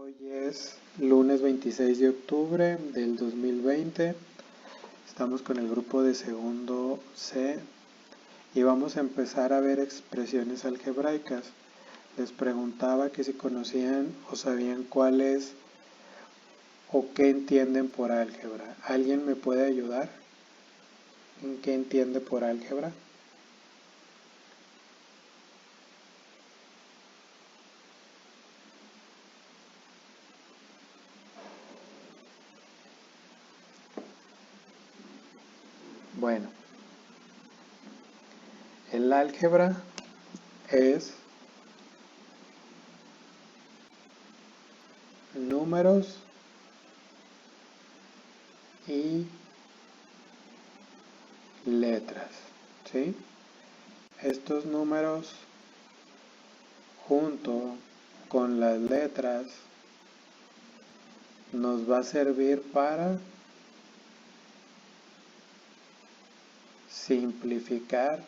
Hoy es lunes 26 de octubre del 2020. Estamos con el grupo de segundo C y vamos a empezar a ver expresiones algebraicas. Les preguntaba que si conocían o sabían cuál es o qué entienden por álgebra. ¿Alguien me puede ayudar en qué entiende por álgebra? Bueno, el álgebra es números y letras, ¿sí? Estos números junto con las letras nos va a servir para simplificar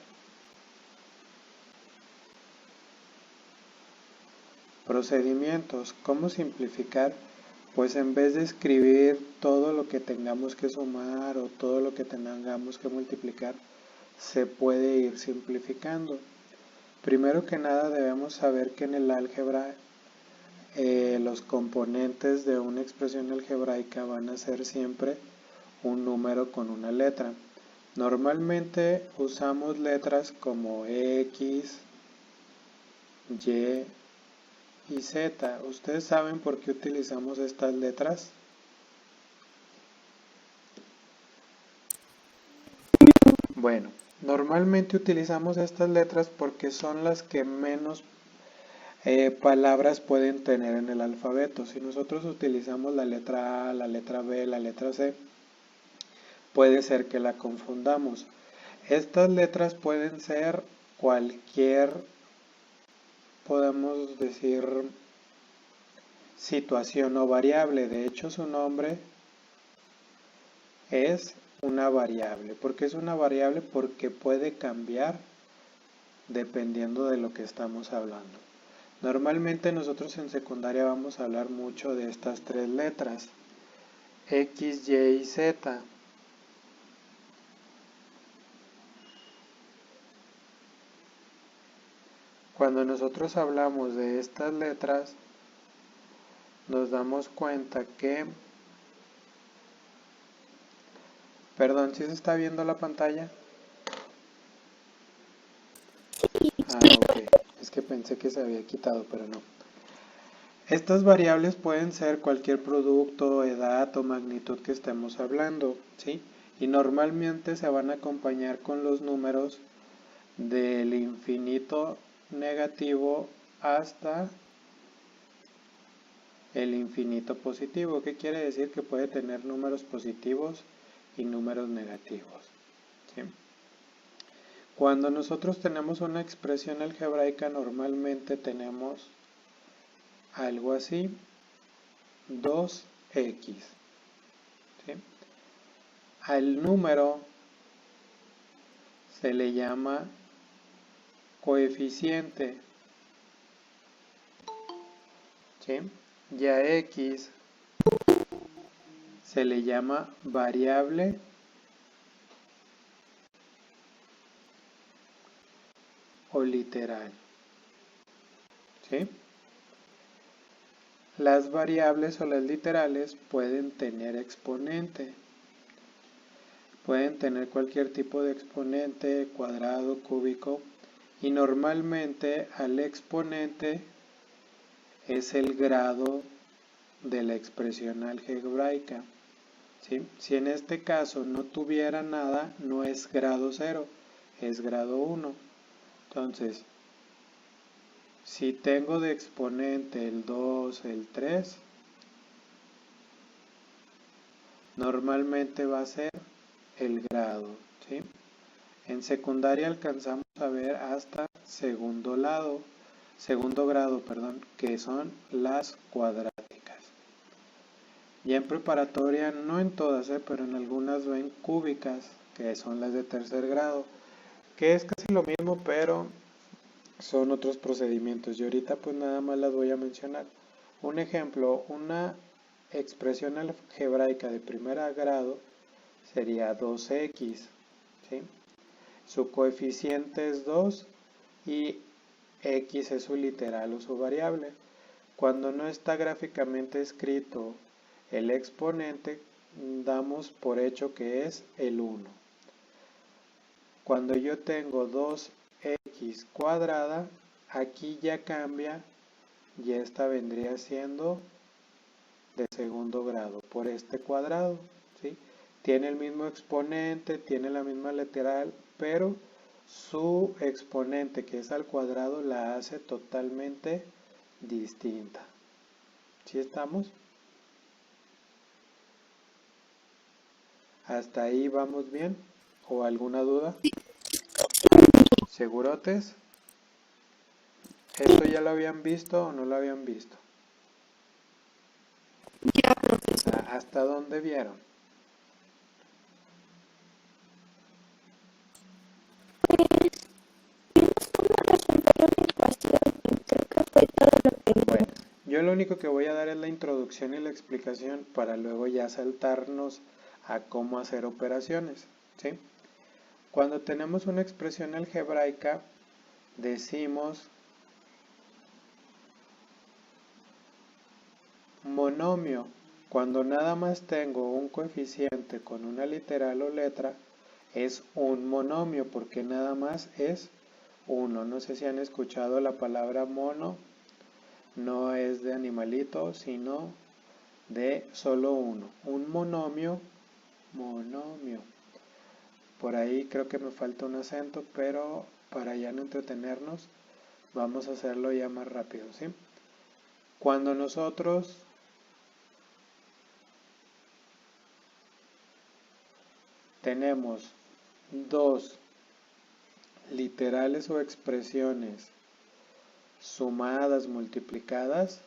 procedimientos. ¿Cómo simplificar? Pues en vez de escribir todo lo que tengamos que sumar o todo lo que tengamos que multiplicar, se puede ir simplificando. Primero que nada debemos saber que en el álgebra los componentes de una expresión algebraica van a ser siempre un número con una letra. Normalmente usamos letras como X, Y y Z. ¿Ustedes saben por qué utilizamos estas letras? Bueno, normalmente utilizamos estas letras porque son las que menos palabras pueden tener en el alfabeto. Si nosotros utilizamos la letra A, la letra B, la letra C, puede ser que la confundamos. Estas letras pueden ser cualquier, podemos decir, situación o variable. De hecho, su nombre es una variable. ¿Por qué es una variable? Porque puede cambiar dependiendo de lo que estamos hablando. Normalmente nosotros en secundaria vamos a hablar mucho de estas tres letras, X, Y y Z. Cuando nosotros hablamos de estas letras, nos damos cuenta que... Perdón, ¿sí se está viendo la pantalla? Ah, ok. Es que pensé que se había quitado, pero no. Estas variables pueden ser cualquier producto, edad o magnitud que estemos hablando, ¿sí? Y normalmente se van a acompañar con los números del infinito negativo hasta el infinito positivo. ¿Qué quiere decir? Que puede tener números positivos y números negativos, ¿sí? Cuando nosotros tenemos una expresión algebraica, normalmente tenemos algo así, 2x, ¿sí? Al número se le llama coeficiente, ¿sí? Y a x se le llama variable o literal, ¿sí? Las variables o las literales pueden tener exponente. Pueden tener cualquier tipo de exponente, cuadrado, cúbico, y normalmente al exponente es el grado de la expresión algebraica, ¿sí? Si en este caso no tuviera nada, no es grado 0, es grado 1. Entonces, si tengo de exponente el 2, el 3, normalmente va a ser el grado, ¿sí? En secundaria alcanzamos a ver hasta segundo grado, que son las cuadráticas. Y en preparatoria, no en todas, pero en algunas ven cúbicas, que son las de tercer grado, que es casi lo mismo, pero son otros procedimientos. Y ahorita pues nada más las voy a mencionar. Un ejemplo, una expresión algebraica de primer grado sería 2x, ¿sí? Su coeficiente es 2 y x es su literal o su variable. Cuando no está gráficamente escrito el exponente, damos por hecho que es el 1. Cuando yo tengo 2x cuadrada, aquí ya cambia y esta vendría siendo de segundo grado por este cuadrado, ¿sí? Tiene el mismo exponente, tiene la misma literal, pero su exponente, que es al cuadrado, la hace totalmente distinta. ¿Sí estamos? ¿Hasta ahí vamos bien? ¿O alguna duda? ¿Segurotes? ¿Esto ya lo habían visto o no lo habían visto? Ya, profesor. ¿Hasta dónde vieron? Bueno, yo lo único que voy a dar es la introducción y la explicación para luego ya saltarnos a cómo hacer operaciones, ¿sí? Cuando tenemos una expresión algebraica, decimos monomio. Cuando nada más tengo un coeficiente con una literal o letra, es un monomio porque nada más es uno. No sé si han escuchado la palabra mono, no es de animalito, sino de solo uno. Un monomio, monomio. Por ahí creo que me falta un acento, pero para ya no entretenernos, vamos a hacerlo ya más rápido, ¿sí? Cuando nosotros tenemos dos literales o expresiones sumadas, multiplicadas,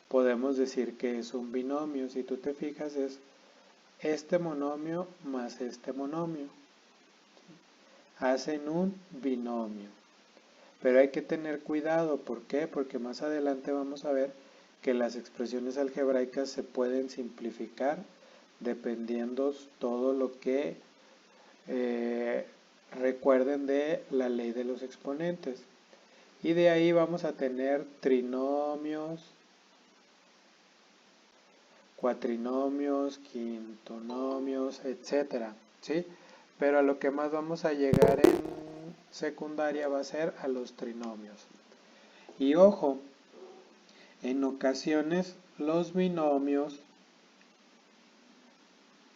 podemos decir que es un binomio. Si tú te fijas, es este monomio más este monomio. Hacen un binomio. Pero hay que tener cuidado. ¿Por qué? Porque más adelante vamos a ver que las expresiones algebraicas se pueden simplificar dependiendo todo lo que recuerden de la ley de los exponentes. Y de ahí vamos a tener trinomios, cuatrinomios, quintonomios, etcétera, ¿sí? Pero a lo que más vamos a llegar en secundaria va a ser a los trinomios. Y ojo, en ocasiones los binomios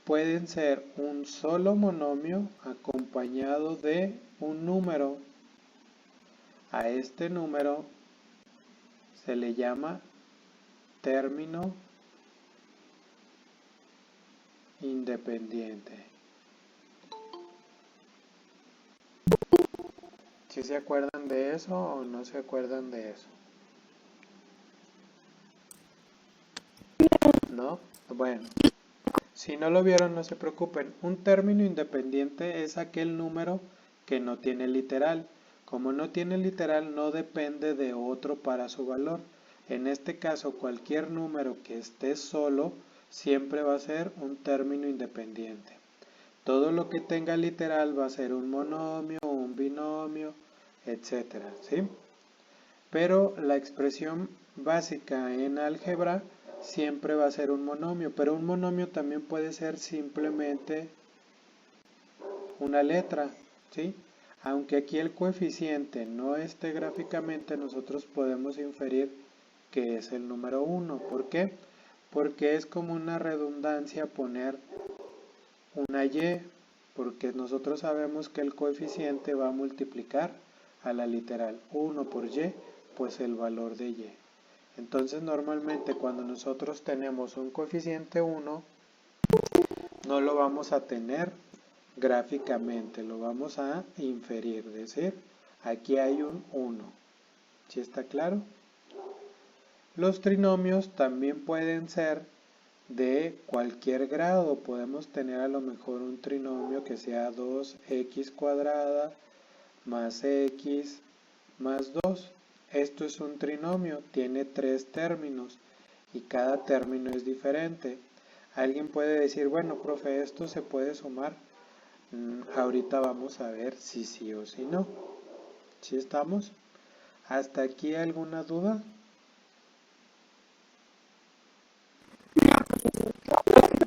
pueden ser un solo monomio acompañado de un número. A este número se le llama término independiente. ¿Sí se acuerdan de eso o no se acuerdan de eso? ¿No? Bueno, si no lo vieron no se preocupen. Un término independiente es aquel número que no tiene literal. Como no tiene literal, no depende de otro para su valor. En este caso, cualquier número que esté solo siempre va a ser un término independiente. Todo lo que tenga literal va a ser un monomio, un binomio, etcétera, ¿sí? Pero la expresión básica en álgebra siempre va a ser un monomio, pero un monomio también puede ser simplemente una letra, ¿sí? Aunque aquí el coeficiente no esté gráficamente, nosotros podemos inferir que es el número 1. ¿Por qué? Porque es como una redundancia poner una y, porque nosotros sabemos que el coeficiente va a multiplicar a la literal 1 por y, pues el valor de y. Entonces normalmente cuando nosotros tenemos un coeficiente 1, no lo vamos a tener gráficamente, lo vamos a inferir, es decir, aquí hay un 1. ¿Sí está claro? Los trinomios también pueden ser de cualquier grado. Podemos tener a lo mejor un trinomio que sea 2x cuadrada más x más 2. Esto es un trinomio, tiene 3 términos y cada término es diferente. Alguien puede decir, bueno, profe, ¿esto se puede sumar? Ahorita vamos a ver si sí o si no. ¿Sí estamos? ¿Hasta aquí alguna duda?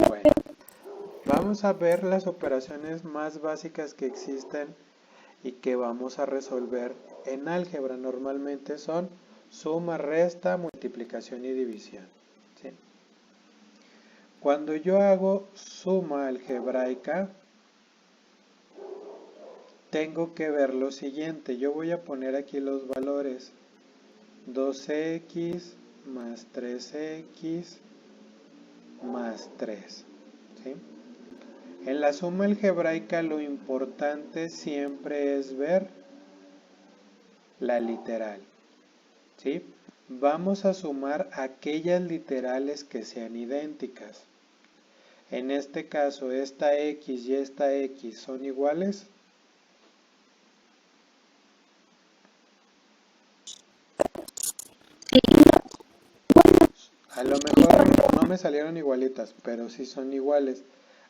Bueno, vamos a ver las operaciones más básicas que existen y que vamos a resolver en álgebra. Normalmente son suma, resta, multiplicación y división. ¿Sí? Cuando yo hago suma algebraica, tengo que ver lo siguiente. Yo voy a poner aquí los valores. 2x más 3x más 3. ¿Sí? En la suma algebraica lo importante siempre es ver la literal. ¿Sí? Vamos a sumar aquellas literales que sean idénticas. En este caso, esta x y esta x son iguales. A lo mejor no me salieron igualitas, pero sí son iguales.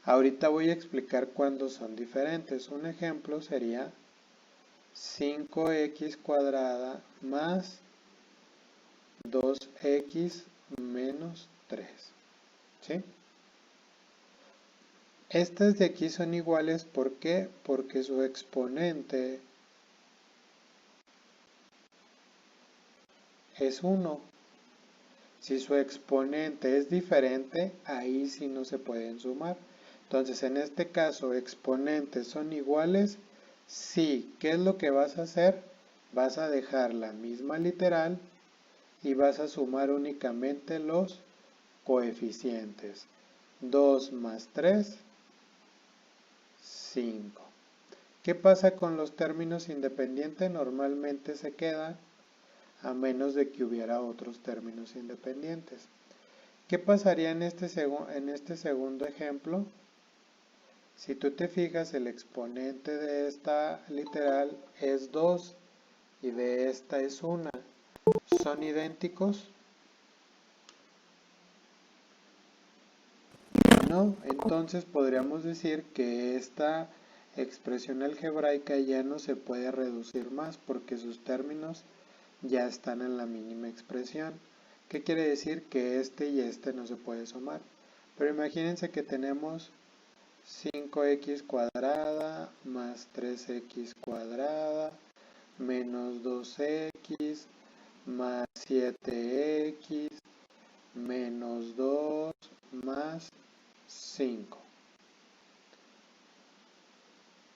Ahorita voy a explicar cuándo son diferentes. Un ejemplo sería 5x cuadrada más 2x menos 3. ¿Sí? Estas de aquí son iguales, ¿por qué? Porque su exponente es 1. Si su exponente es diferente, ahí sí no se pueden sumar. Entonces, en este caso, exponentes son iguales. Sí, ¿qué es lo que vas a hacer? Vas a dejar la misma literal y vas a sumar únicamente los coeficientes. 2 más 3, 5. ¿Qué pasa con los términos independientes? Normalmente se quedan a menos de que hubiera otros términos independientes. ¿Qué pasaría en este segundo ejemplo? Si tú te fijas, el exponente de esta literal es 2 y de esta es 1. ¿Son idénticos? No, entonces podríamos decir que esta expresión algebraica ya no se puede reducir más porque sus términos ya están en la mínima expresión. ¿Qué quiere decir? Que este y este no se puede sumar. Pero imagínense que tenemos 5x cuadrada más 3x cuadrada menos 2x más 7x menos 2 más 5.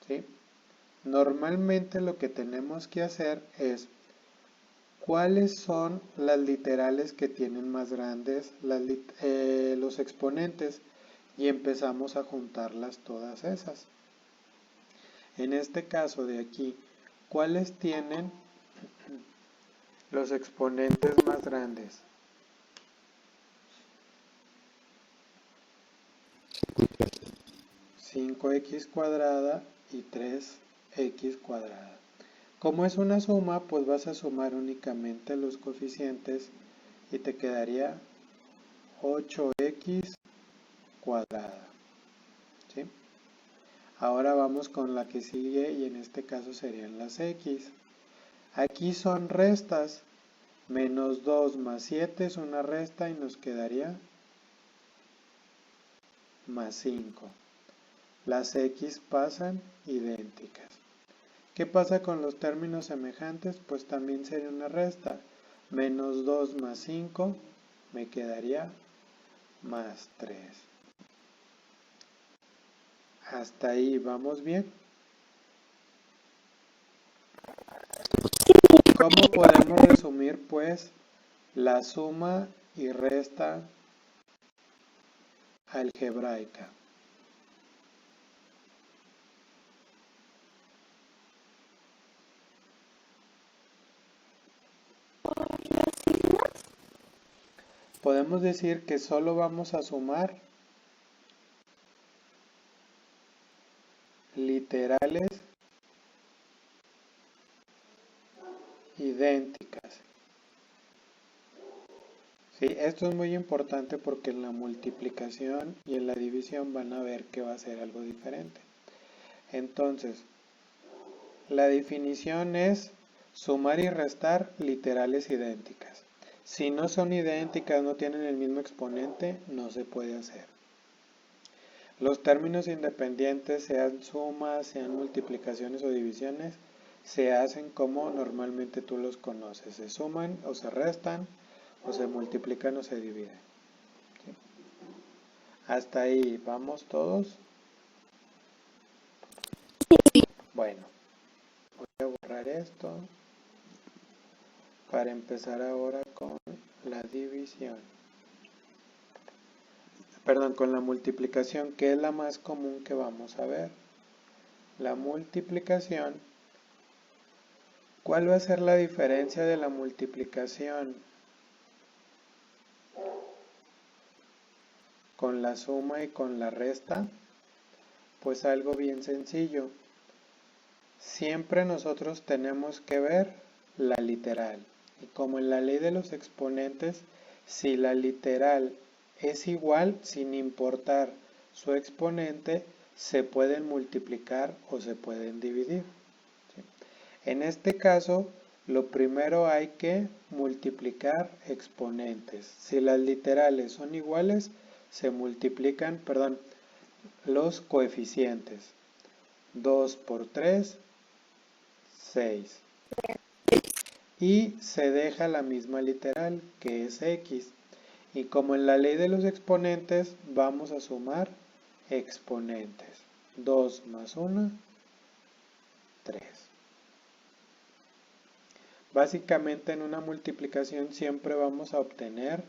¿Sí? Normalmente lo que tenemos que hacer es ¿cuáles son las literales que tienen más grandes los exponentes? Y empezamos a juntarlas todas esas. En este caso de aquí, ¿cuáles tienen los exponentes más grandes? 5x cuadrada y 3x cuadrada. Como es una suma, pues vas a sumar únicamente los coeficientes y te quedaría 8x cuadrada. ¿Sí? Ahora vamos con la que sigue y en este caso serían las x. Aquí son restas. Menos 2 más 7 es una resta y nos quedaría más 5. Las x pasan idénticas. ¿Qué pasa con los términos semejantes? Pues también sería una resta. Menos 2 más 5 me quedaría más 3. Hasta ahí, ¿vamos bien? ¿Cómo podemos resumir, pues, la suma y resta algebraica? Podemos decir que solo vamos a sumar literales idénticas. Sí, esto es muy importante porque en la multiplicación y en la división van a ver que va a ser algo diferente. Entonces, la definición es sumar y restar literales idénticas. Si no son idénticas, no tienen el mismo exponente, no se puede hacer. Los términos independientes, sean sumas, sean multiplicaciones o divisiones, se hacen como normalmente tú los conoces. Se suman o se restan, o se multiplican o se dividen. ¿Sí? Hasta ahí, ¿vamos todos? Bueno, voy a borrar esto para empezar ahora con la división. Perdón, con la multiplicación, que es la más común que vamos a ver. La multiplicación, ¿cuál va a ser la diferencia de la multiplicación con la suma y con la resta? Pues algo bien sencillo. Siempre nosotros tenemos que ver la literal. Y como en la ley de los exponentes, si la literal es igual, sin importar su exponente, se pueden multiplicar o se pueden dividir. ¿Sí? En este caso, lo primero hay que multiplicar exponentes. Si las literales son iguales, se multiplican, los coeficientes. 2 por 3, 6. Y se deja la misma literal, que es x. Y como en la ley de los exponentes, vamos a sumar exponentes. 2 más 1, 3. Básicamente en una multiplicación siempre vamos a obtener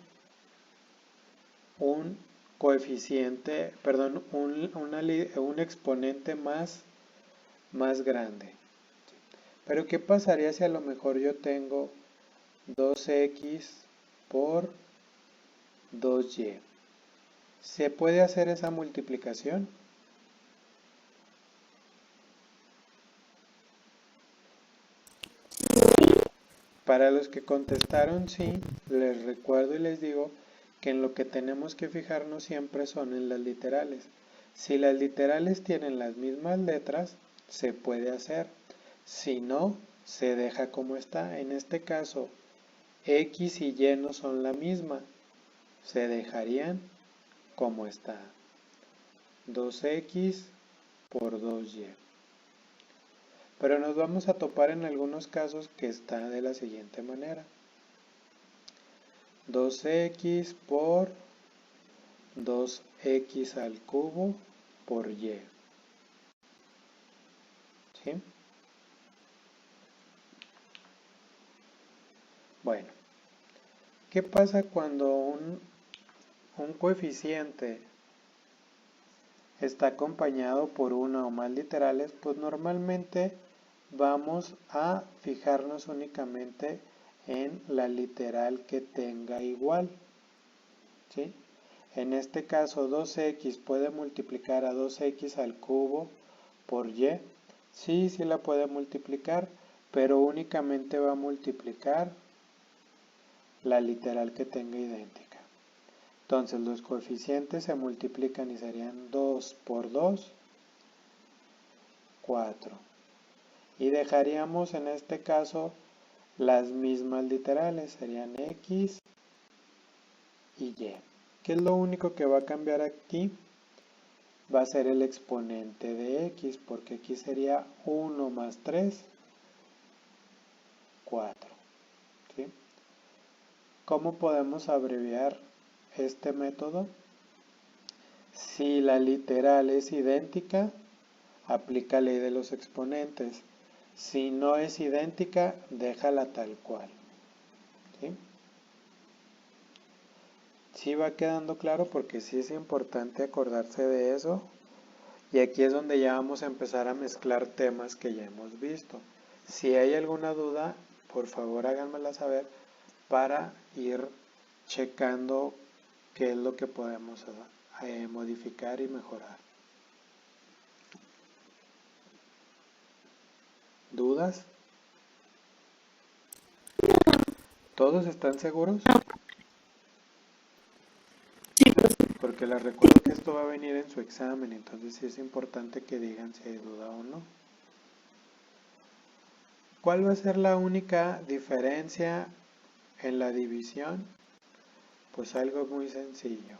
un coeficiente, un exponente más grande. Pero ¿qué pasaría si a lo mejor yo tengo 2x por 2y? ¿Se puede hacer esa multiplicación? Para los que contestaron sí, les recuerdo y les digo que en lo que tenemos que fijarnos siempre son en las literales. Si las literales tienen las mismas letras, se puede hacer. Si no, se deja como está. En este caso, x y y no son la misma. Se dejarían como está. 2x por 2y. Pero nos vamos a topar en algunos casos que está de la siguiente manera. 2x por 2x al cubo por y. ¿Sí? Bueno, ¿qué pasa cuando un coeficiente está acompañado por una o más literales? Pues normalmente vamos a fijarnos únicamente en la literal que tenga igual. ¿Sí? En este caso 2x puede multiplicar a 2x al cubo por y. Sí, sí la puede multiplicar, pero únicamente va a multiplicar la literal que tenga idéntica. Entonces los coeficientes se multiplican y serían 2 por 2, 4. Y dejaríamos en este caso las mismas literales, serían x y y. ¿Qué es lo único que va a cambiar aquí? Va a ser el exponente de x, porque aquí sería 1 más 3, 4. ¿Sí? ¿Cómo podemos abreviar este método? Si la literal es idéntica, aplica ley de los exponentes. Si no es idéntica, déjala tal cual. ¿Sí? Sí va quedando claro, porque sí es importante acordarse de eso. Y aquí es donde ya vamos a empezar a mezclar temas que ya hemos visto. Si hay alguna duda, por favor háganmela saber para ir checando qué es lo que podemos modificar y mejorar. ¿Dudas? ¿Todos están seguros? porque les recuerdo que esto va a venir en su examen, entonces sí es importante que digan si hay duda o no. ¿Cuál va a ser la única diferencia en la división? Pues algo muy sencillo.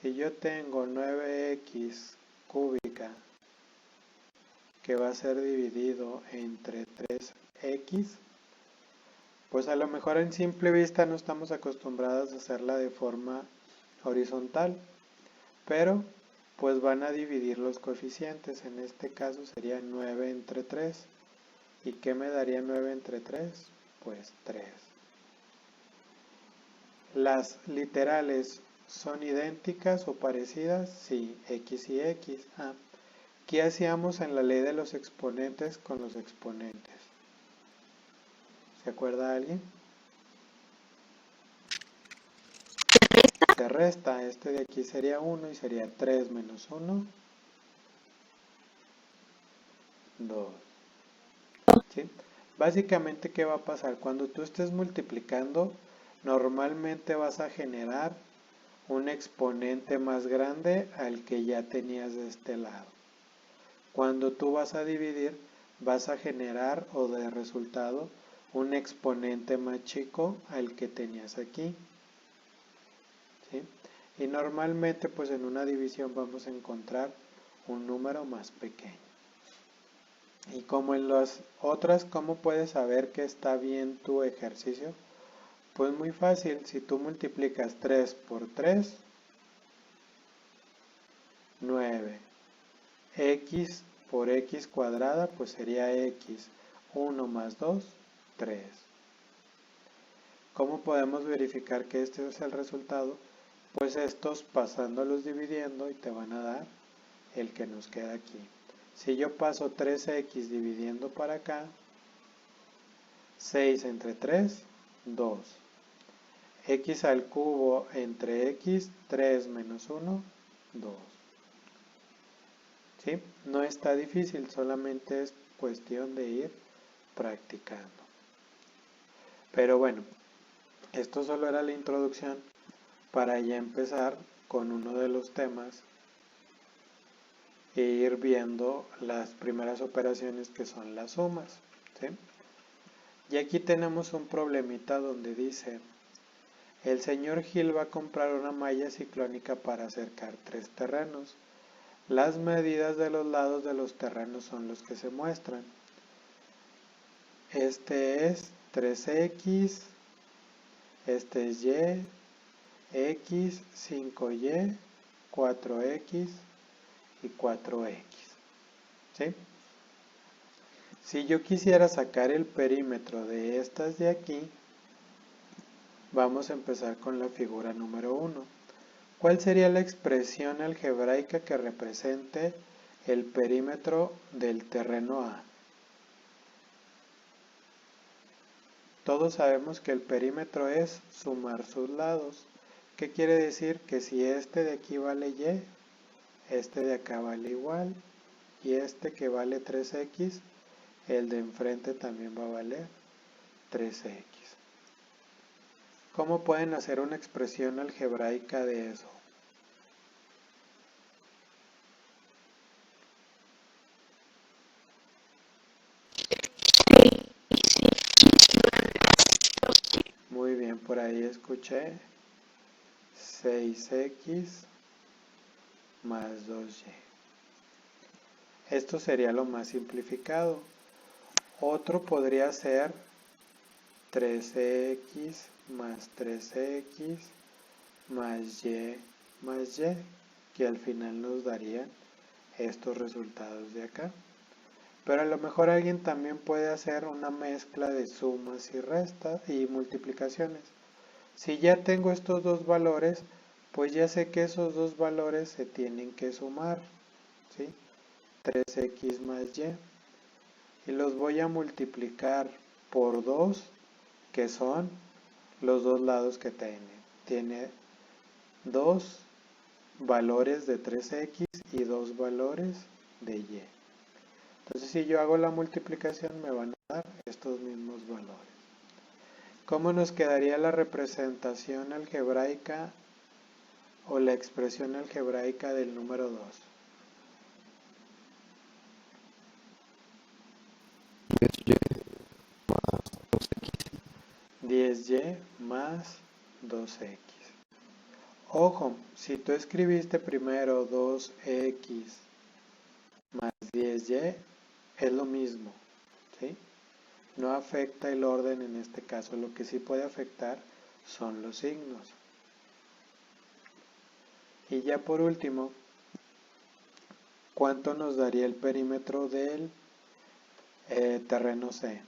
Si yo tengo 9x cúbica que va a ser dividido entre 3x, pues a lo mejor en simple vista no estamos acostumbrados a hacerla de forma horizontal, pero pues van a dividir los coeficientes. En este caso sería 9 entre 3. ¿Y qué me daría 9 entre 3? Pues 3. ¿Las literales son idénticas o parecidas? Sí, x y x. ¿Qué hacíamos en la ley de los exponentes con los exponentes? ¿Se acuerda alguien? Se resta. Este de aquí sería 1 y sería 3 menos 1, 2. ¿Sí? Básicamente, ¿qué va a pasar? Cuando tú estés multiplicando, normalmente vas a generar un exponente más grande al que ya tenías de este lado. Cuando tú vas a dividir, vas a generar o de resultado un exponente más chico al que tenías aquí. ¿Sí? Y normalmente pues en una división vamos a encontrar un número más pequeño. Y como en las otras, ¿cómo puedes saber que está bien tu ejercicio? Pues muy fácil, si tú multiplicas 3 por 3, 9. X por x cuadrada, pues sería x. 1 más 2, 3. ¿Cómo podemos verificar que este es el resultado? Pues estos pasándolos dividiendo y te van a dar el que nos queda aquí. Si yo paso 3x dividiendo para acá, 6 entre 3, 2. X al cubo entre x, 3 menos 1, 2. ¿Sí? No está difícil, solamente es cuestión de ir practicando. Pero bueno, esto solo era la introducción para ya empezar con uno de los temas e ir viendo las primeras operaciones que son las sumas. ¿Sí? Y aquí tenemos un problemita donde dice: el señor Gil va a comprar una malla ciclónica para acercar 3 terrenos. Las medidas de los lados de los terrenos son los que se muestran. Este es 3x, este es y, x, 5y, 4x y 4x. ¿Sí? Si yo quisiera sacar el perímetro de estas de aquí, vamos a empezar con la figura número 1. ¿Cuál sería la expresión algebraica que represente el perímetro del terreno A? Todos sabemos que el perímetro es sumar sus lados. ¿Qué quiere decir? Que si este de aquí vale y, este de acá vale igual, y este que vale 3x, el de enfrente también va a valer 3x. ¿Cómo pueden hacer una expresión algebraica de eso? Muy bien, por ahí escuché 6x más 2y. Esto sería lo más simplificado. Otro podría ser 3x más 3x más y, que al final nos darían estos resultados de acá. Pero a lo mejor alguien también puede hacer una mezcla de sumas y restas y multiplicaciones. Si ya tengo estos dos valores, pues ya sé que esos dos valores se tienen que sumar, ¿sí? 3x más y. Y los voy a multiplicar por 2, que son los dos lados que tiene. Tiene dos valores de 3x y dos valores de y. Entonces, si yo hago la multiplicación, me van a dar estos mismos valores. ¿Cómo nos quedaría la representación algebraica o la expresión algebraica del número 2? 10y más 2x. Ojo, si tú escribiste primero 2x más 10y, es lo mismo, ¿sí? No afecta el orden en este caso, lo que sí puede afectar son los signos. Y ya por último, ¿cuánto nos daría el perímetro del terreno C?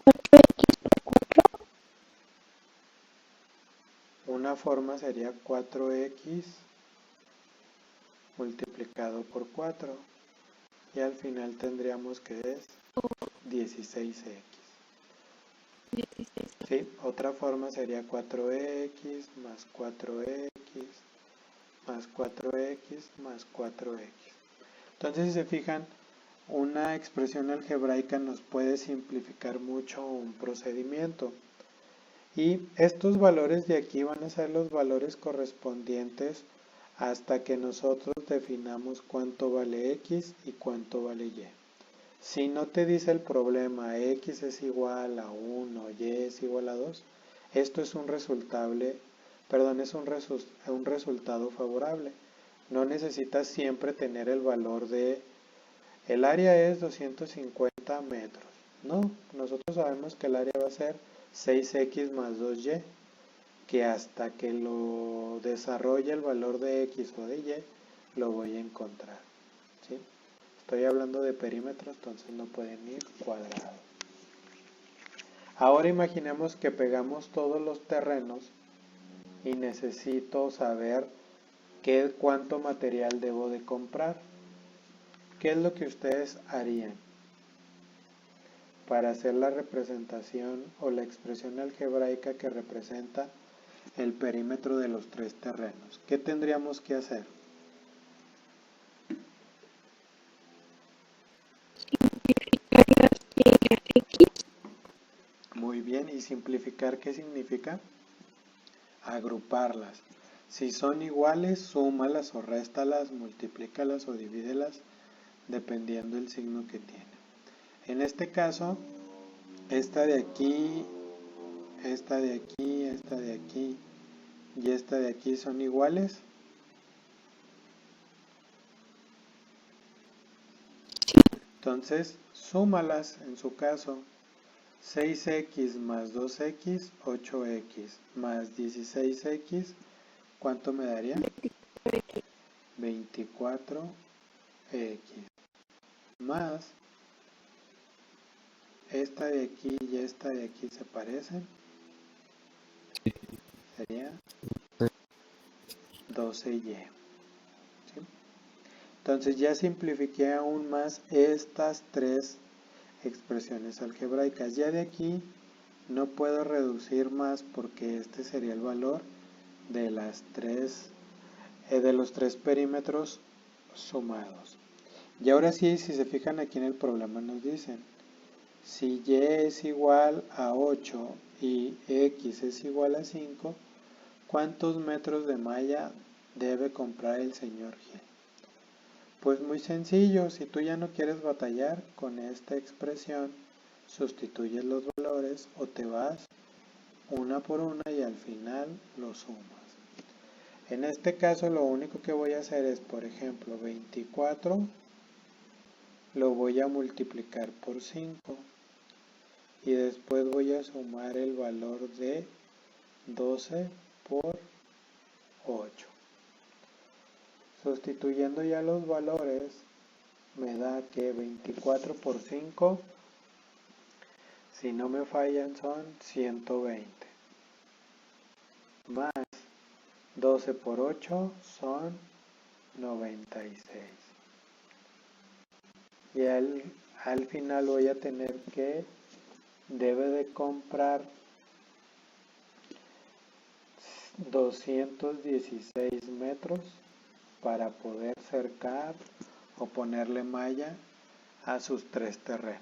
4x por 4. Una forma sería 4x multiplicado por 4 y al final tendríamos que es 16x. 16. ¿Sí? Otra forma sería 4x más 4x más 4x más 4x. Entonces, si se fijan, una expresión algebraica nos puede simplificar mucho un procedimiento. Y estos valores de aquí van a ser los valores correspondientes hasta que nosotros definamos cuánto vale x y cuánto vale y. Si no te dice el problema x es igual a 1, y es igual a 2, esto es un resultado favorable. No necesitas siempre tener el valor de el área es 250 metros. No, nosotros sabemos que el área va a ser 6x más 2y, que hasta que lo desarrolle el valor de x o de y, lo voy a encontrar. ¿Sí? Estoy hablando de perímetros, entonces no pueden ir cuadrados. Ahora imaginemos que pegamos todos los terrenos y necesito saber cuánto material debo de comprar. ¿Qué es lo que ustedes harían para hacer la representación o la expresión algebraica que representa el perímetro de los tres terrenos? ¿Qué tendríamos que hacer? Simplificar las x. Muy bien, ¿y simplificar qué significa? Agruparlas. Si son iguales, súmalas o réstalas, multiplícalas o divídelas, dependiendo del signo que tiene. En este caso, esta de aquí, esta de aquí, esta de aquí y esta de aquí son iguales. Entonces, súmalas en su caso. 6x más 2x, 8x, más 16x, ¿cuánto me daría? 24x, más esta de aquí y esta de aquí se parecen, sería 12y. ¿Sí? Entonces ya simplifiqué aún más estas tres expresiones algebraicas. Ya de aquí no puedo reducir más porque este sería el valor de los tres perímetros sumados. Y ahora sí, si se fijan aquí en el problema nos dicen, si y es igual a 8 y x es igual a 5, ¿cuántos metros de malla debe comprar el señor G? Pues muy sencillo, si tú ya no quieres batallar con esta expresión, sustituyes los valores o te vas una por una y al final lo sumas. En este caso lo único que voy a hacer es, por ejemplo, 24 lo voy a multiplicar por 5 y después voy a sumar el valor de 12 por 8. Sustituyendo ya los valores, me da que 24 por 5, si no me fallan, son 120. Más 12 por 8 son 96. Y al final voy a tener que debe de comprar 216 metros para poder cercar o ponerle malla a sus tres terrenos.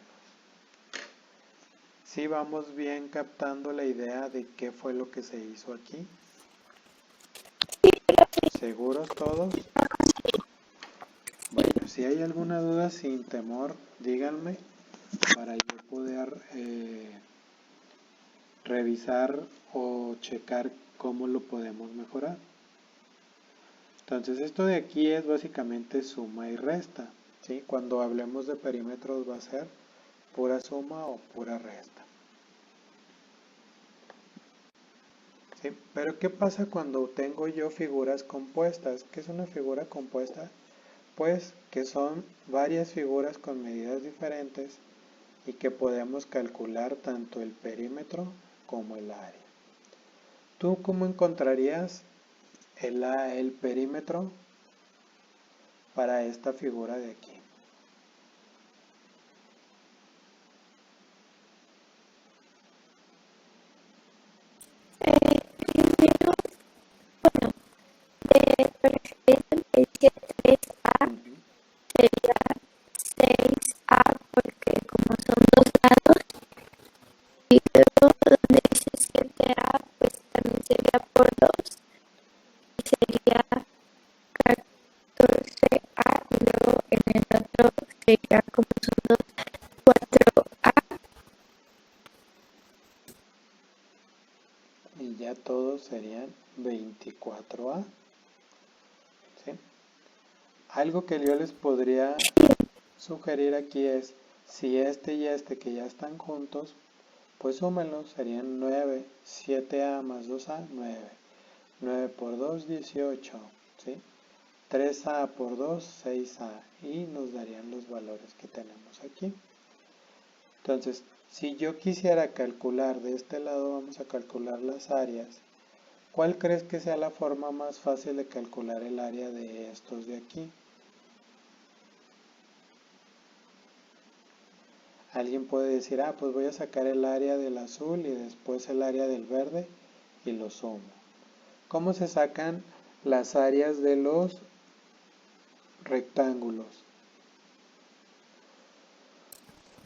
¿Sí vamos bien captando la idea de qué fue lo que se hizo aquí? ¿Seguros todos? Bueno, si hay alguna duda, sin temor, díganme para yo poder revisar o checar cómo lo podemos mejorar. Entonces esto de aquí es básicamente suma y resta, ¿sí? Cuando hablemos de perímetros va a ser pura suma o pura resta. ¿Sí? Pero ¿qué pasa cuando tengo yo figuras compuestas? ¿Qué es una figura compuesta? Pues que son varias figuras con medidas diferentes y que podemos calcular tanto el perímetro como el área. ¿Tú cómo encontrarías el perímetro para esta figura de aquí? Primero, bueno, de preferencia el 3A sería 6A porque como son dos lados y luego donde dice 7A pues también sería por 2 y sería 14A y luego en el otro sería como son dos 4A. Y ya todos serían 24A. ¿Sí? Algo que yo les podría sugerir aquí es, si este y este que ya están juntos, pues súmenlos, serían 9, 7A más 2A, 9. 9 por 2, 18, ¿sí? 3A por 2, 6A, y nos darían los valores que tenemos aquí. Entonces, si yo quisiera calcular de este lado, vamos a calcular las áreas. ¿Cuál crees que sea la forma más fácil de calcular el área de estos de aquí? Alguien puede decir, pues voy a sacar el área del azul y después el área del verde y lo sumo. ¿Cómo se sacan las áreas de los rectángulos?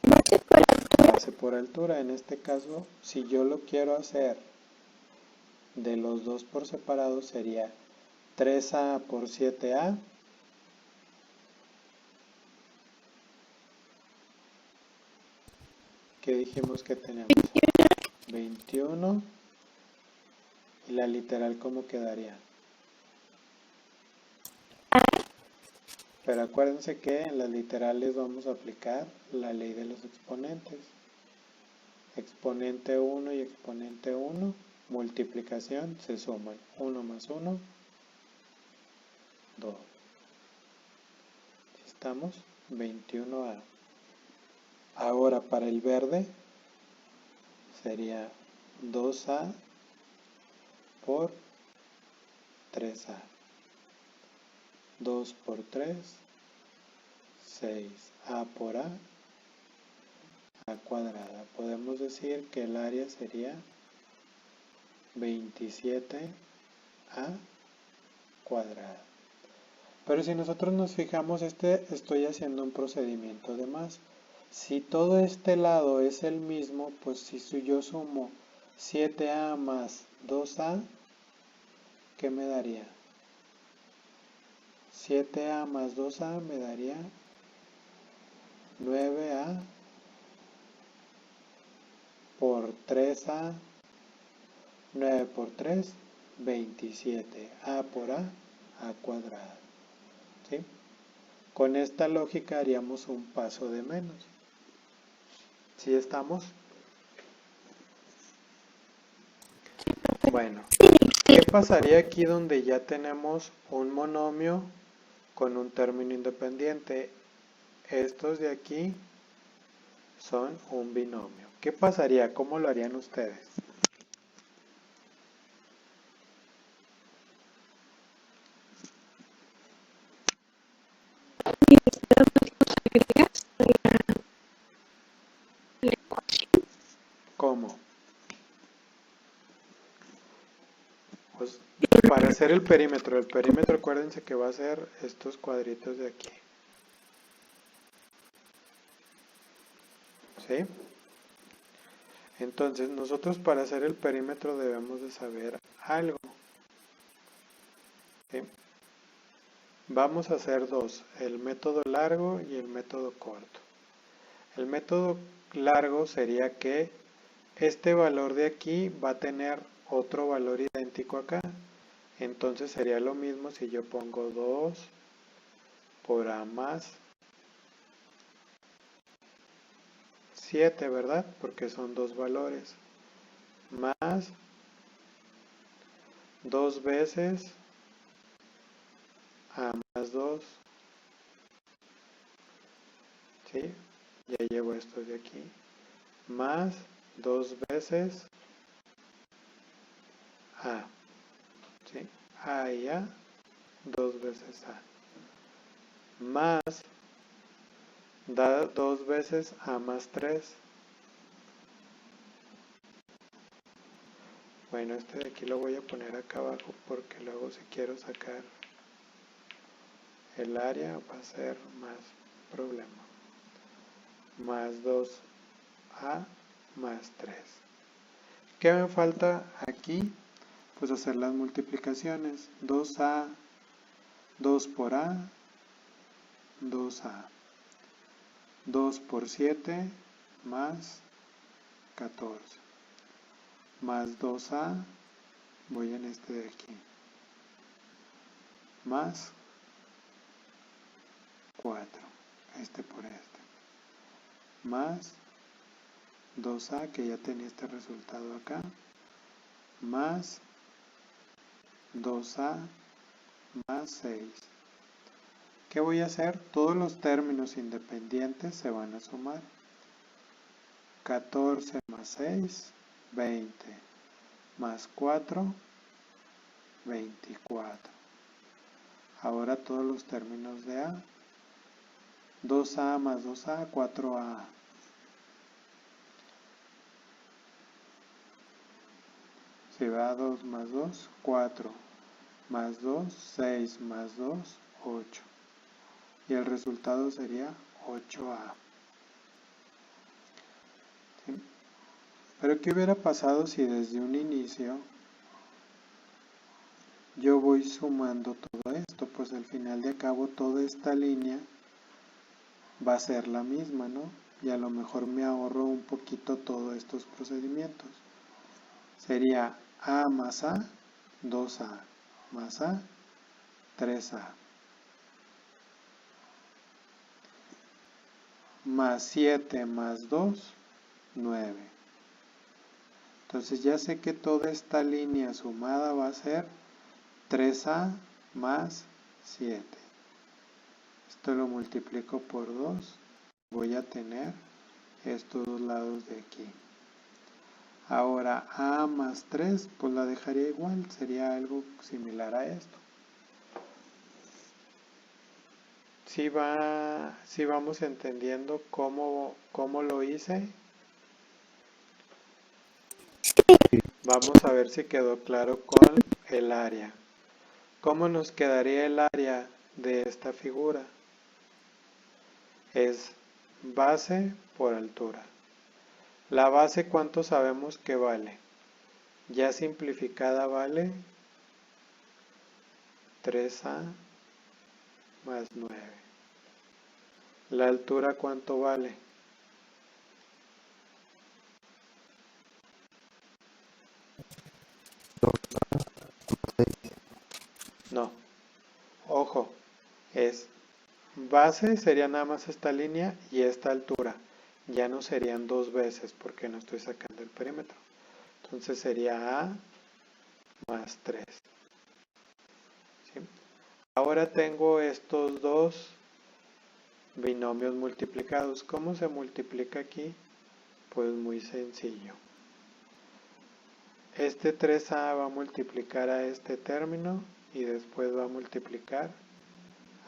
Base por altura. Base por altura. En este caso, si yo lo quiero hacer de los dos por separado, sería 3A por 7A. ¿Qué dijimos que tenemos? 21. ¿Y la literal cómo quedaría? Pero acuérdense que en las literales vamos a aplicar la ley de los exponentes. Exponente 1 y exponente 1, multiplicación, se suman. 1 más 1, 2. Estamos 21A. Ahora para el verde sería 2A por 3A. 2 por 3, 6A por A cuadrada. Podemos decir que el área sería 27A cuadrada. Pero si nosotros nos fijamos, estoy haciendo un procedimiento de más. Si todo este lado es el mismo, pues si yo sumo 7A más 2A, ¿qué me daría? 7A más 2A me daría 9A por 3A, 9 por 3, 27. A por A cuadrada. ¿Sí? Con esta lógica haríamos un paso de menos. ¿Sí estamos? Bueno, ¿qué pasaría aquí donde ya tenemos un monomio con un término independiente? Estos de aquí son un binomio. ¿Qué pasaría? ¿Cómo lo harían ustedes? ¿Cómo? Pues para hacer el perímetro acuérdense que va a ser estos cuadritos de aquí. ¿Sí? Entonces nosotros para hacer el perímetro debemos de saber algo. ¿sí? Vamos a hacer dos, el método largo y el método corto. El método largo sería que este valor de aquí va a tener otro valor idéntico acá. Entonces sería lo mismo si yo pongo 2 por a más 7, ¿verdad? Porque son dos valores. Más 2 veces a más 2. ¿Sí? Ya llevo esto de aquí. Más 2 veces a. ¿Sí? A y a. 2 veces a. Más da 2 veces a más 3. Bueno, este de aquí lo voy a poner acá abajo porque luego si quiero sacar el área va a ser más problema. Más 2a más 3. ¿Qué me falta aquí? Pues hacer las multiplicaciones. 2a, 2 por a, 2a. 2 por 7 más 14. Más 2a, voy en este de aquí. Más 4, este por este. Más 2a, que ya tenía este resultado acá. Más 2a más 6. ¿Qué voy a hacer? Todos los términos independientes se van a sumar. 14 más 6, 20. Más 4, 24. Ahora todos los términos de a. 2a más 2a, 4a. Si va 2 más 2, 4. Más 2, 6 más 2, 8. Y el resultado sería 8a. ¿Sí? Pero ¿qué hubiera pasado si desde un inicio yo voy sumando todo esto? Pues al final de cabo toda esta línea va a ser la misma, ¿no? Y a lo mejor me ahorro un poquito todos estos procedimientos. Sería a más a, 2a, más a, 3a. Más 7 más 2, 9. Entonces ya sé que toda esta línea sumada va a ser 3a más 7. Esto lo multiplico por 2. Voy a tener estos dos lados de aquí. Ahora a más 3, pues la dejaría igual. Sería algo similar a esto. Si vamos entendiendo cómo lo hice. Vamos a ver si quedó claro con el área. ¿Cómo nos quedaría el área de esta figura? Es base por altura. La base, ¿cuánto sabemos que vale? Ya simplificada vale 3a más 9. La altura, ¿cuánto vale? No, ojo, es base, sería nada más esta línea y esta altura. Ya no serían dos veces porque no estoy sacando el perímetro. Entonces sería a más 3. ¿Sí? Ahora tengo estos dos binomios multiplicados. ¿Cómo se multiplica aquí? Pues muy sencillo. Este 3a va a multiplicar a este término y después va a multiplicar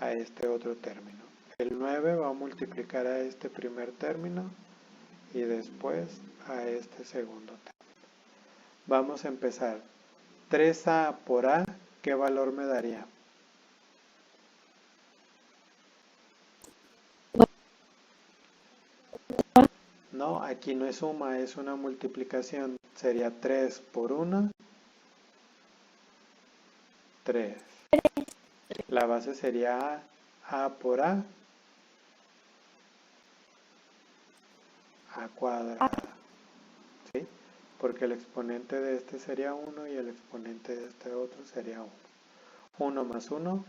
a este otro término. El 9 va a multiplicar a este primer término y después a este segundo término. Vamos a empezar. 3a por a, ¿qué valor me daría? No, aquí no es suma, es una multiplicación. Sería 3 por 1, 3. La base sería A por A cuadrada, ¿sí? Porque el exponente de este sería 1 y el exponente de este otro sería 1. 1 más 1,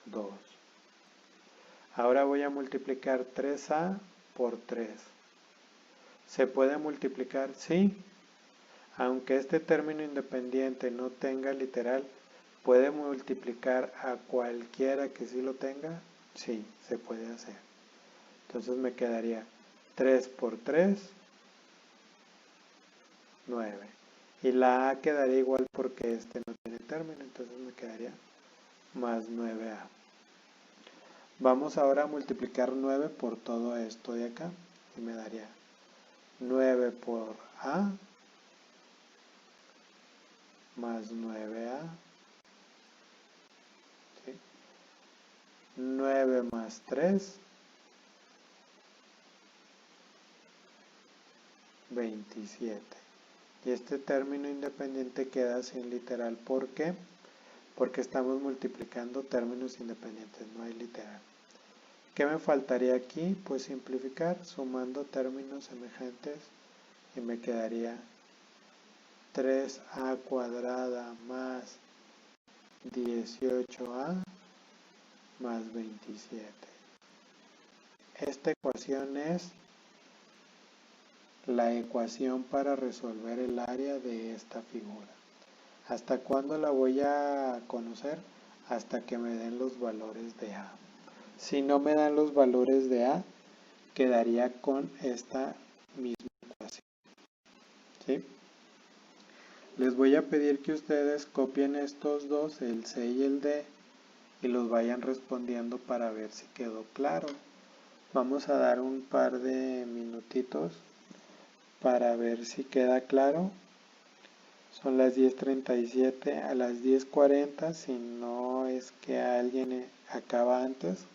2. Ahora voy a multiplicar 3A por 3. ¿Se puede multiplicar? Sí. Aunque este término independiente no tenga literal, ¿puede multiplicar a cualquiera que sí lo tenga? Sí, se puede hacer. Entonces me quedaría 3 por 3, 9. Y la A quedaría igual porque este no tiene término, entonces me quedaría más 9A. Vamos ahora a multiplicar 9 por todo esto de acá y me daría 9 por A más 9A, ¿sí? 9 más 3, 27. Y este término independiente queda sin literal. ¿Por qué? Porque estamos multiplicando términos independientes, no hay literal. ¿Qué me faltaría aquí? Pues simplificar sumando términos semejantes y me quedaría 3A cuadrada más 18A más 27. Esta ecuación es la ecuación para resolver el área de esta figura. ¿Hasta cuándo la voy a conocer? Hasta que me den los valores de A. Si no me dan los valores de A, quedaría con esta misma ecuación, ¿sí? Les voy a pedir que ustedes copien estos dos, el C y el D, y los vayan respondiendo para ver si quedó claro. Vamos a dar un par de minutitos para ver si queda claro. Son las 10:37, a las 10:40, si no es que alguien acaba antes,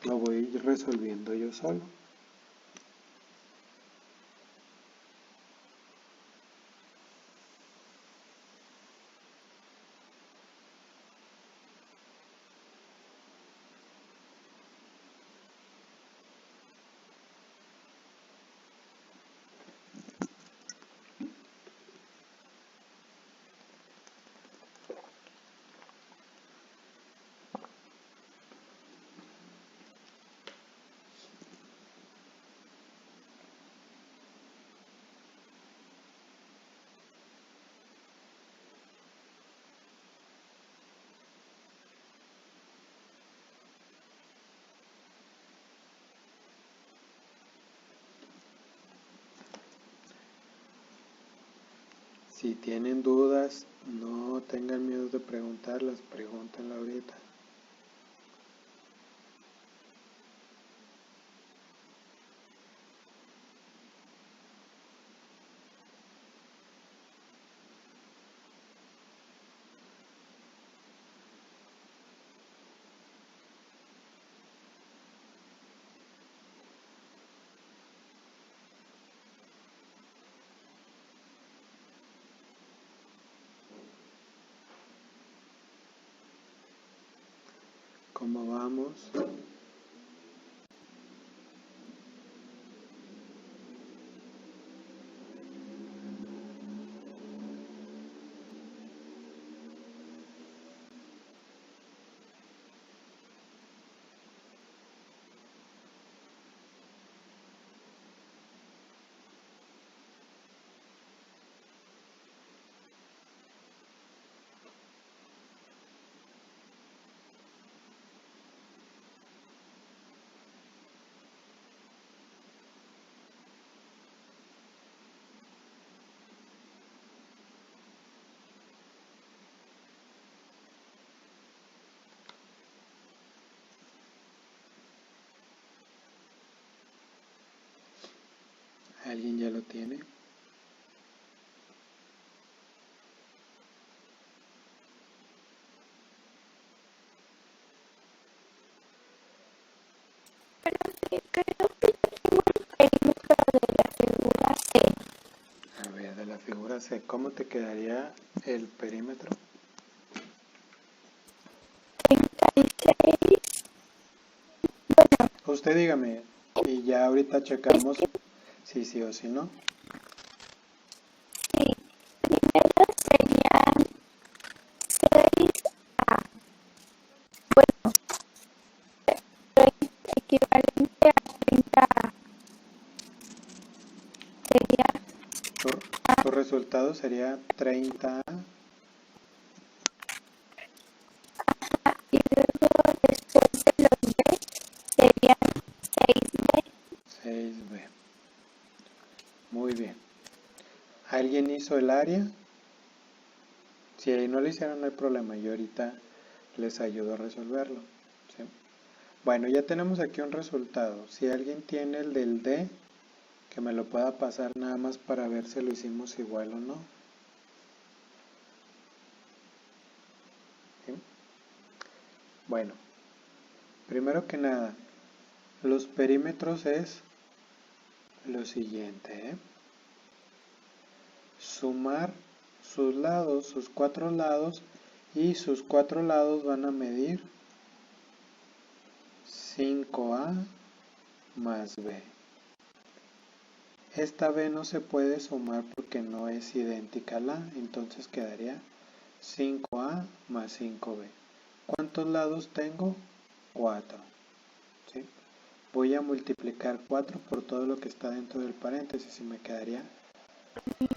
lo voy resolviendo yo solo. Si tienen dudas, no tengan miedo de preguntarlas, pregúntenla ahorita. ¿Cómo vamos? ¿Alguien ya lo tiene? Pero sí, creo que tengo el perímetro de la figura C. A ver, de la figura C, ¿cómo te quedaría el perímetro? Tengo Usted dígame y ya ahorita checamos si sí o si no. Sí, primero serían 6A. Bueno, equivalente a 30A. Sería Tu resultado sería 30 y luego después de los B serían 6B. 6B. Muy bien. ¿Alguien hizo el área? Si no lo hicieron no hay problema, yo ahorita les ayudo a resolverlo. ¿Sí? Bueno, ya tenemos aquí un resultado. Si alguien tiene el del D, que me lo pueda pasar nada más para ver si lo hicimos igual o no. ¿Sí? Bueno, primero que nada, los perímetros es lo siguiente, sumar sus lados, sus 4 lados, y sus 4 lados van a medir 5A más B. Esta B no se puede sumar porque no es idéntica a la A, entonces quedaría 5A más 5B. ¿Cuántos lados tengo? 4. ¿Sí? Voy a multiplicar 4 por todo lo que está dentro del paréntesis y me quedaría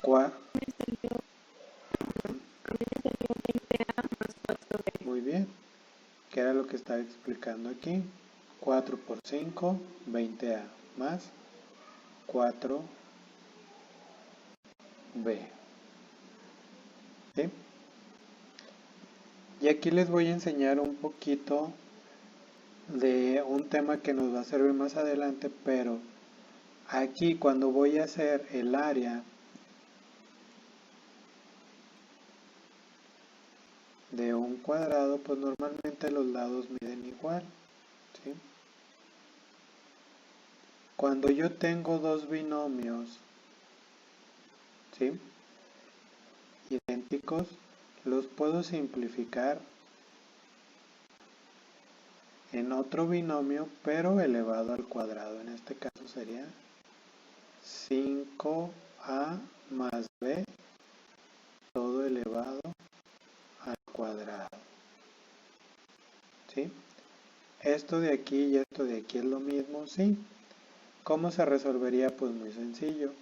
4. Muy bien. ¿Qué era lo que estaba explicando aquí? 4 por 5, 20A más 4B. ¿Sí? Y aquí les voy a enseñar un poquito de un tema que nos va a servir más adelante, pero aquí cuando voy a hacer el área de un cuadrado, pues normalmente los lados miden igual. ¿Sí? Cuando yo tengo dos binomios, ¿sí?, idénticos, los puedo simplificar en otro binomio, pero elevado al cuadrado. En este caso sería 5A más B todo elevado al cuadrado. ¿Sí? Esto de aquí y esto de aquí es lo mismo, ¿sí? ¿Cómo se resolvería? Pues muy sencillo.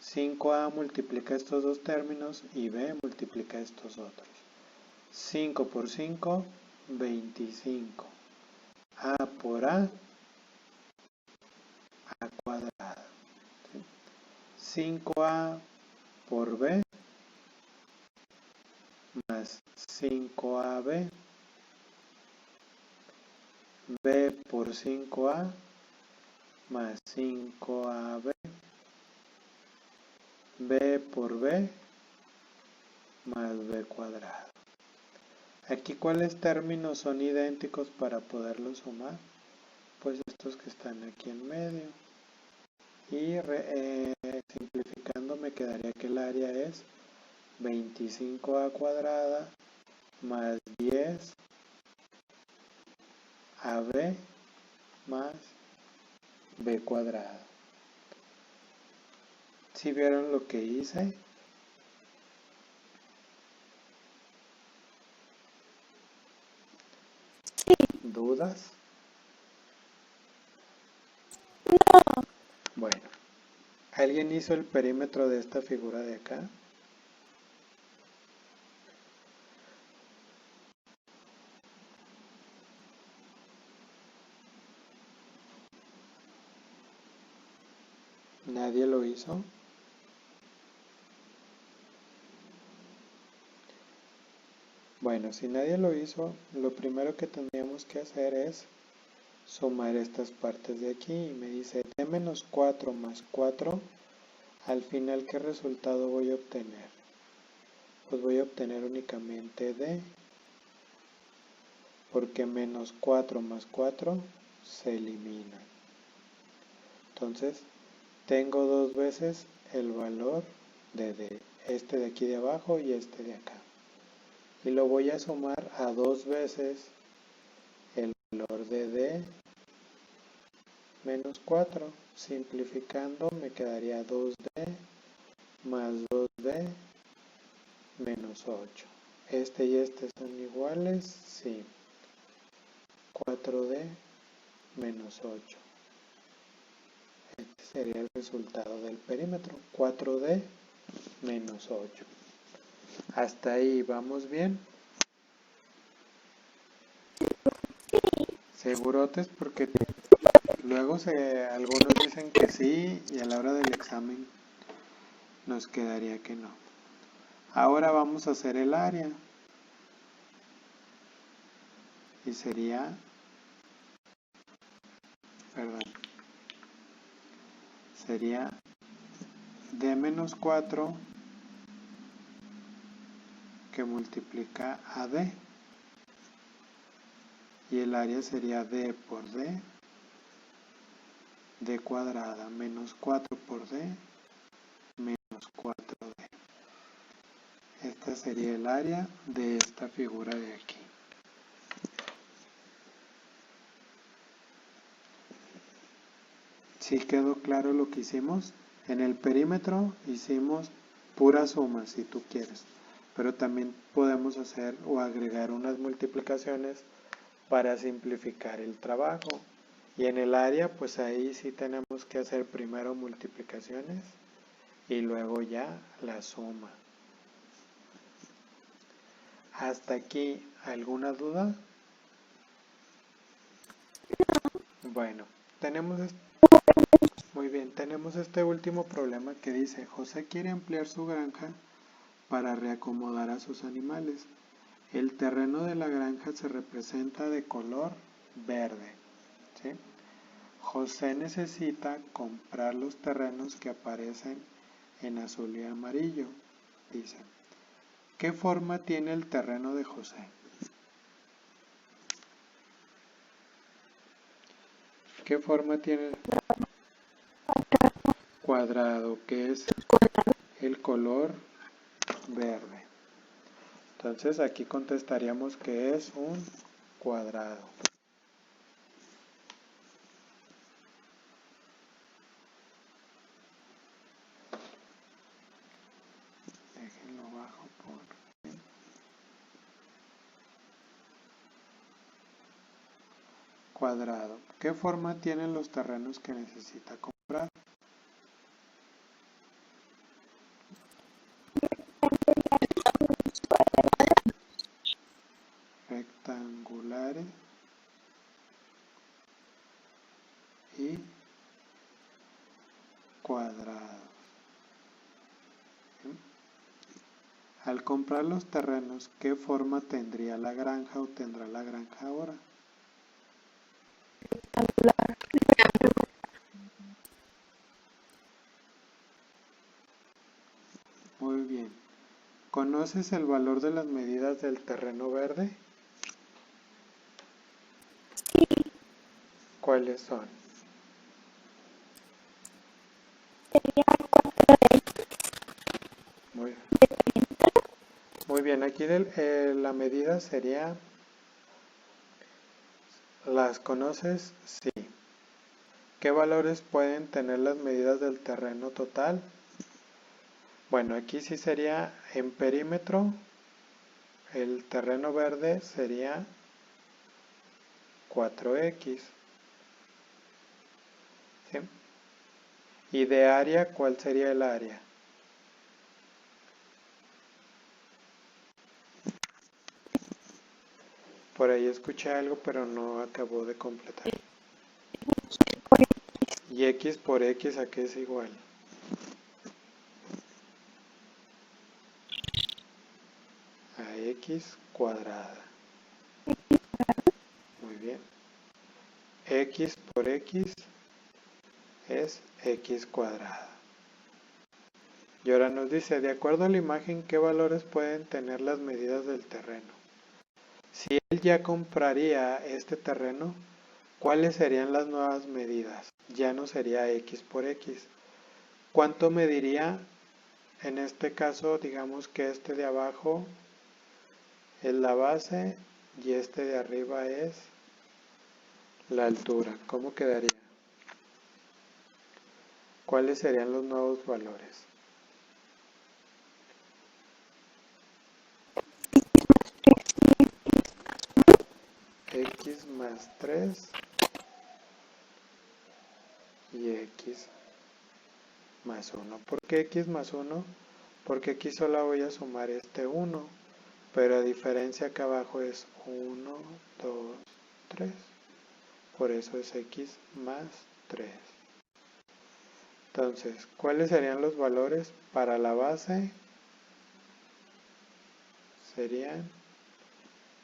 5A multiplica estos dos términos y B multiplica estos otros. 5 por 5, 25. A por A cuadrado. ¿Sí? 5A por B más 5AB. B por 5A más 5AB. B por B más B cuadrado. Aquí, ¿cuáles términos son idénticos para poderlos sumar? Pues estos que están aquí en medio. Y simplificando me quedaría que el área es 25A cuadrada más 10AB más B cuadrado. ¿Sí vieron lo que hice? Sí. ¿Dudas? No. Bueno, ¿alguien hizo el perímetro de esta figura de acá? ¿Nadie lo hizo? Bueno, si nadie lo hizo, lo primero que tendríamos que hacer es sumar estas partes de aquí. Y me dice d menos 4 más 4, al final, ¿qué resultado voy a obtener? Pues voy a obtener únicamente d, porque menos 4 más 4 se elimina. Entonces, tengo dos veces el valor de d, este de aquí de abajo y este de acá. Y lo voy a sumar a dos veces el valor de d menos 4. Simplificando me quedaría 2D más 2D menos 8. Este y este son iguales, sí. 4D menos 8. Este sería el resultado del perímetro, 4D menos 8. Hasta ahí vamos bien. Segurotes, porque luego algunos dicen que sí y a la hora del examen nos quedaría que no. Ahora vamos a hacer el área. Y sería, sería D menos 4 que multiplica a D. Y el área sería D por D, D cuadrada, menos 4 por D, menos 4D. Esta sería el área de esta figura de aquí. ¿Sí quedó claro lo que hicimos? En el perímetro hicimos pura suma, si tú quieres. Pero también podemos hacer o agregar unas multiplicaciones para simplificar el trabajo. Y en el área, pues ahí sí tenemos que hacer primero multiplicaciones y luego ya la suma. ¿Hasta aquí alguna duda? Bueno, muy bien, tenemos este último problema que dice: José quiere ampliar su granja para reacomodar a sus animales. El terreno de la granja se representa de color verde, ¿sí? José necesita comprar los terrenos que aparecen en azul y amarillo. Dice: ¿qué forma tiene el terreno de José? ¿Qué forma tiene? Cuadrado, que es el color verde. Entonces aquí contestaríamos que es un cuadrado. Déjenlo bajo por... Cuadrado. ¿Qué forma tienen los terrenos que necesita comprar? Rectangulares y cuadrados. Al comprar los terrenos, ¿qué forma tendría la granja o tendrá la granja ahora? Muy bien. ¿Conoces el valor de las medidas del terreno verde? ¿Cuáles son? Muy bien, aquí la medida sería... ¿Las conoces? Sí. ¿Qué valores pueden tener las medidas del terreno total? Bueno, aquí sí sería en perímetro, el terreno verde sería 4x. ¿Sí? ¿Y de área cuál sería el área? Por ahí escuché algo, pero no acabó de completar. ¿Y x por x a qué es igual? A x cuadrada. Muy bien. X por x es x cuadrada. Y ahora nos dice, de acuerdo a la imagen, ¿qué valores pueden tener las medidas del terreno? Si él ya compraría este terreno, ¿cuáles serían las nuevas medidas? Ya no sería x por x. ¿Cuánto mediría? En este caso, digamos que este de abajo es la base y este de arriba es la altura. ¿Cómo quedaría? ¿cuáles serían los nuevos valores? X más 3 y X más 1. ¿Por qué X más 1? Porque aquí solo voy a sumar este 1, pero a diferencia acá abajo es 1, 2, 3. Por eso es X más 3. Entonces, ¿cuáles serían los valores para la base? Serían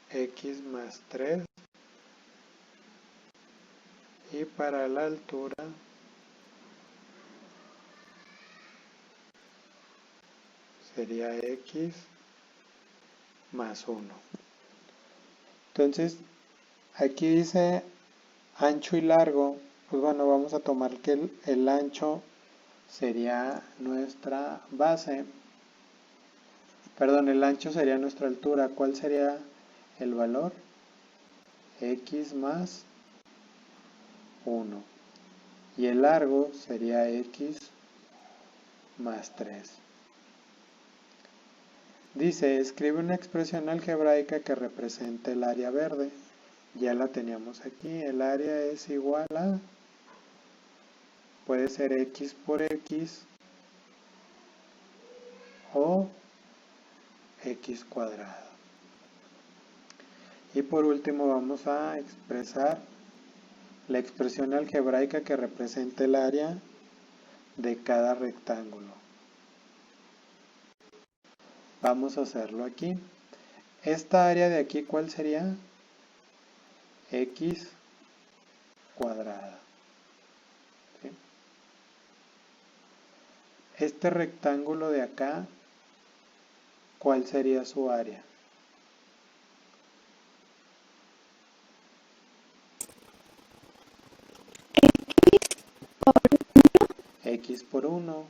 X más 3 y para la altura sería X más 1. Entonces, aquí dice ancho y largo. Pues bueno, vamos a tomar que el ancho sería nuestra base. Perdón, el ancho sería nuestra altura. ¿Cuál sería el valor? X más 1. Y el largo sería X más 3. Dice, escribe una expresión algebraica que represente el área verde. Ya la teníamos aquí. El área es igual a, puede ser X por X o X cuadrado. Y por último vamos a expresar la expresión algebraica que represente el área de cada rectángulo. Vamos a hacerlo aquí. Esta área de aquí, ¿cuál sería? X cuadrada. ¿Sí? Este rectángulo de acá, ¿cuál sería su área? X por 1.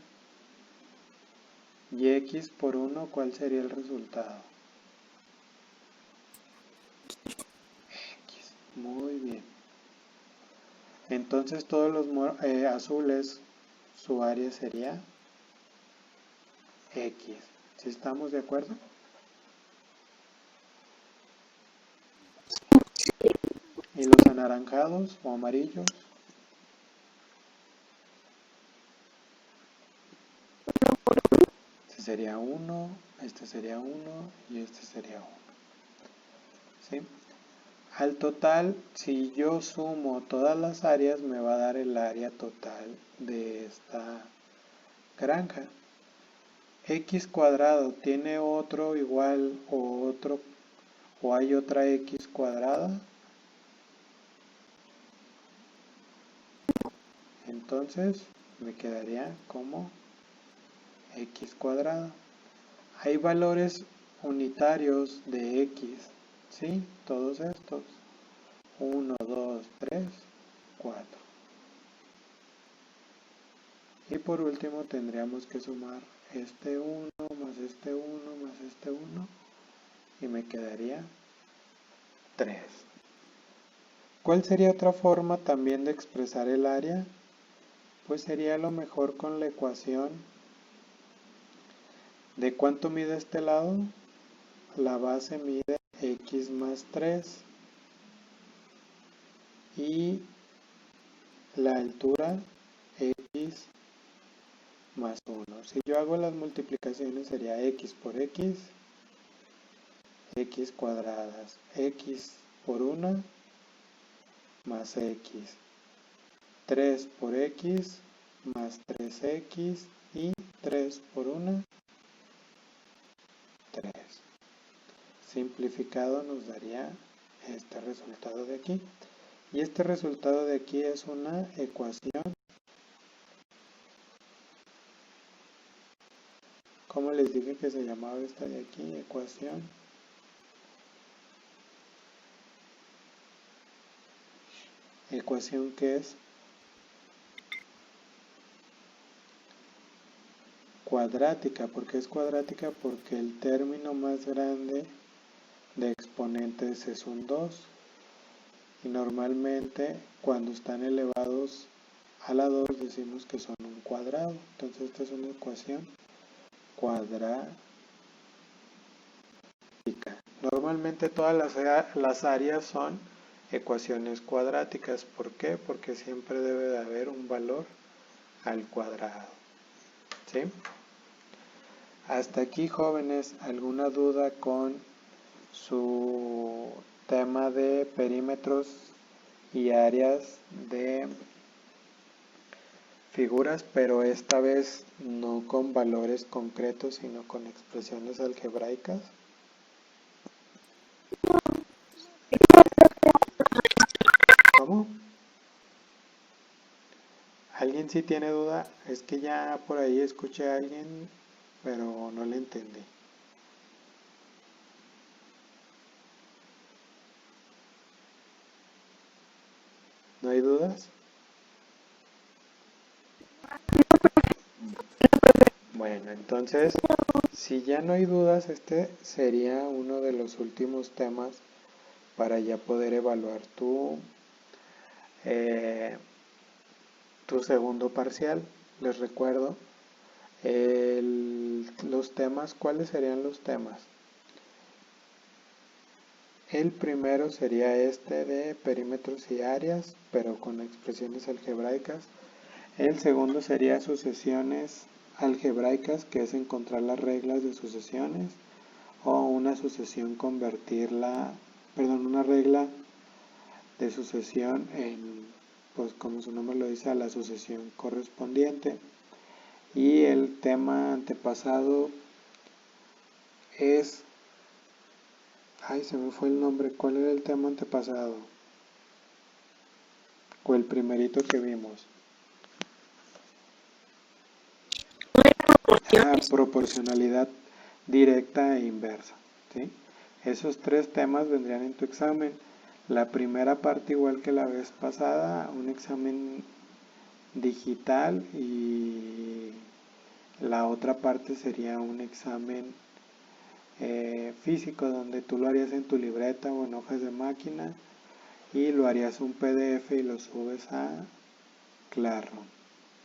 Y X por 1, ¿cuál sería el resultado? X. Muy bien. Entonces todos los azules, su área sería X. ¿Sí estamos de acuerdo? ¿Y los anaranjados o amarillos? Este sería 1, este sería 1 y este sería 1. ¿Sí? Al total, si yo sumo todas las áreas, me va a dar el área total de esta granja. X cuadrado tiene otro igual o hay otra X cuadrada. Entonces me quedaría como X cuadrado. Hay valores unitarios de X, ¿sí? Todos estos. 1, 2, 3, 4. Y por último tendríamos que sumar este 1 más este 1 más este 1 y me quedaría 3. ¿Cuál sería otra forma también de expresar el área? Pues sería lo mejor con la ecuación de cuánto mide este lado. La base mide X más 3 y la altura X más 1. Si yo hago las multiplicaciones sería X por X, X cuadradas, X por 1 más X, 3 por X más 3X y 3 por 1, 3. Simplificado nos daría este resultado de aquí. Y este resultado de aquí es una ecuación. ¿Cómo les dije que se llamaba esta de aquí? Ecuación. ¿Ecuación qué es? Cuadrática. ¿Por qué es cuadrática? Porque el término más grande de exponentes es un 2. Y normalmente cuando están elevados a la 2 decimos que son un cuadrado. Entonces esta es una ecuación cuadrática. Normalmente todas las áreas son ecuaciones cuadráticas. ¿Por qué? Porque siempre debe de haber un valor al cuadrado. ¿Sí? Hasta aquí, jóvenes, ¿alguna duda con su tema de perímetros y áreas de figuras, pero esta vez no con valores concretos, sino con expresiones algebraicas? ¿Cómo? ¿Alguien sí tiene duda? Es que ya por ahí escuché a alguien, pero no le entendí. ¿No hay dudas? Bueno, entonces, si ya no hay dudas, este sería uno de los últimos temas para ya poder evaluar tu segundo parcial. Les recuerdo los temas. ¿Cuáles serían los temas? El primero sería este de perímetros y áreas, pero con expresiones algebraicas. El segundo sería sucesiones algebraicas, que es encontrar las reglas de sucesiones, o una sucesión una regla de sucesión en, pues como su nombre lo dice, a la sucesión correspondiente. Y el tema antepasado es, se me fue el nombre. ¿Cuál era el tema antepasado? O el primerito que vimos. Proporcionalidad directa e inversa. ¿Sí? Esos tres temas vendrían en tu examen. La primera parte, igual que la vez pasada, un examen digital, y la otra parte sería un examen físico, donde tú lo harías en tu libreta o en hojas de máquina, y lo harías un PDF y lo subes a Classroom.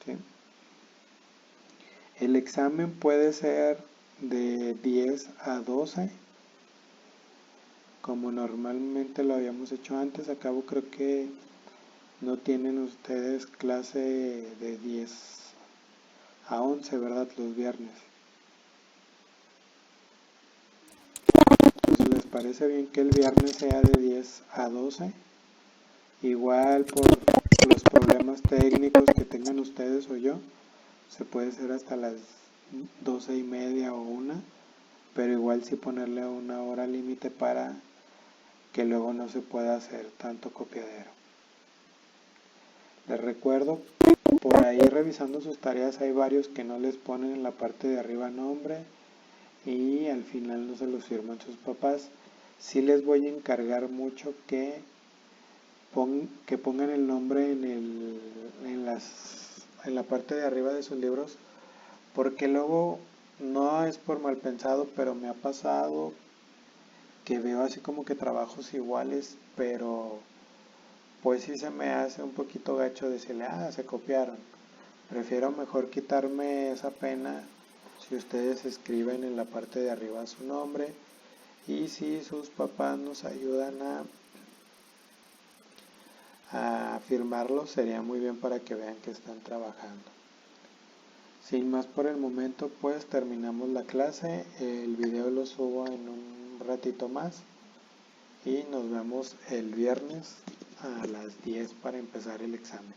¿Sí? El examen puede ser de 10 a 12, como normalmente lo habíamos hecho antes. Acabo, creo que no tienen ustedes clase de 10 a 11, ¿verdad? Los viernes. Entonces, ¿les parece bien que el viernes sea de 10 a 12? Igual, por los problemas técnicos que tengan ustedes o yo, se puede hacer hasta las 12:30 o 1, pero igual sí ponerle una hora límite para que luego no se pueda hacer tanto copiadero. Les recuerdo, por ahí revisando sus tareas, hay varios que no les ponen en la parte de arriba nombre y al final no se los firman sus papás. Sí les voy a encargar mucho que pongan el nombre en la parte de arriba de sus libros, porque luego, no es por mal pensado, pero me ha pasado que veo así como que trabajos iguales, pero pues sí se me hace un poquito gacho decirle, se copiaron. Prefiero mejor quitarme esa pena si ustedes escriben en la parte de arriba su nombre, y si sus papás nos ayudan a firmarlo, sería muy bien para que vean que están trabajando. Sin más por el momento, pues terminamos la clase. El video lo subo en un ratito más y nos vemos el viernes a las 10 para empezar el examen.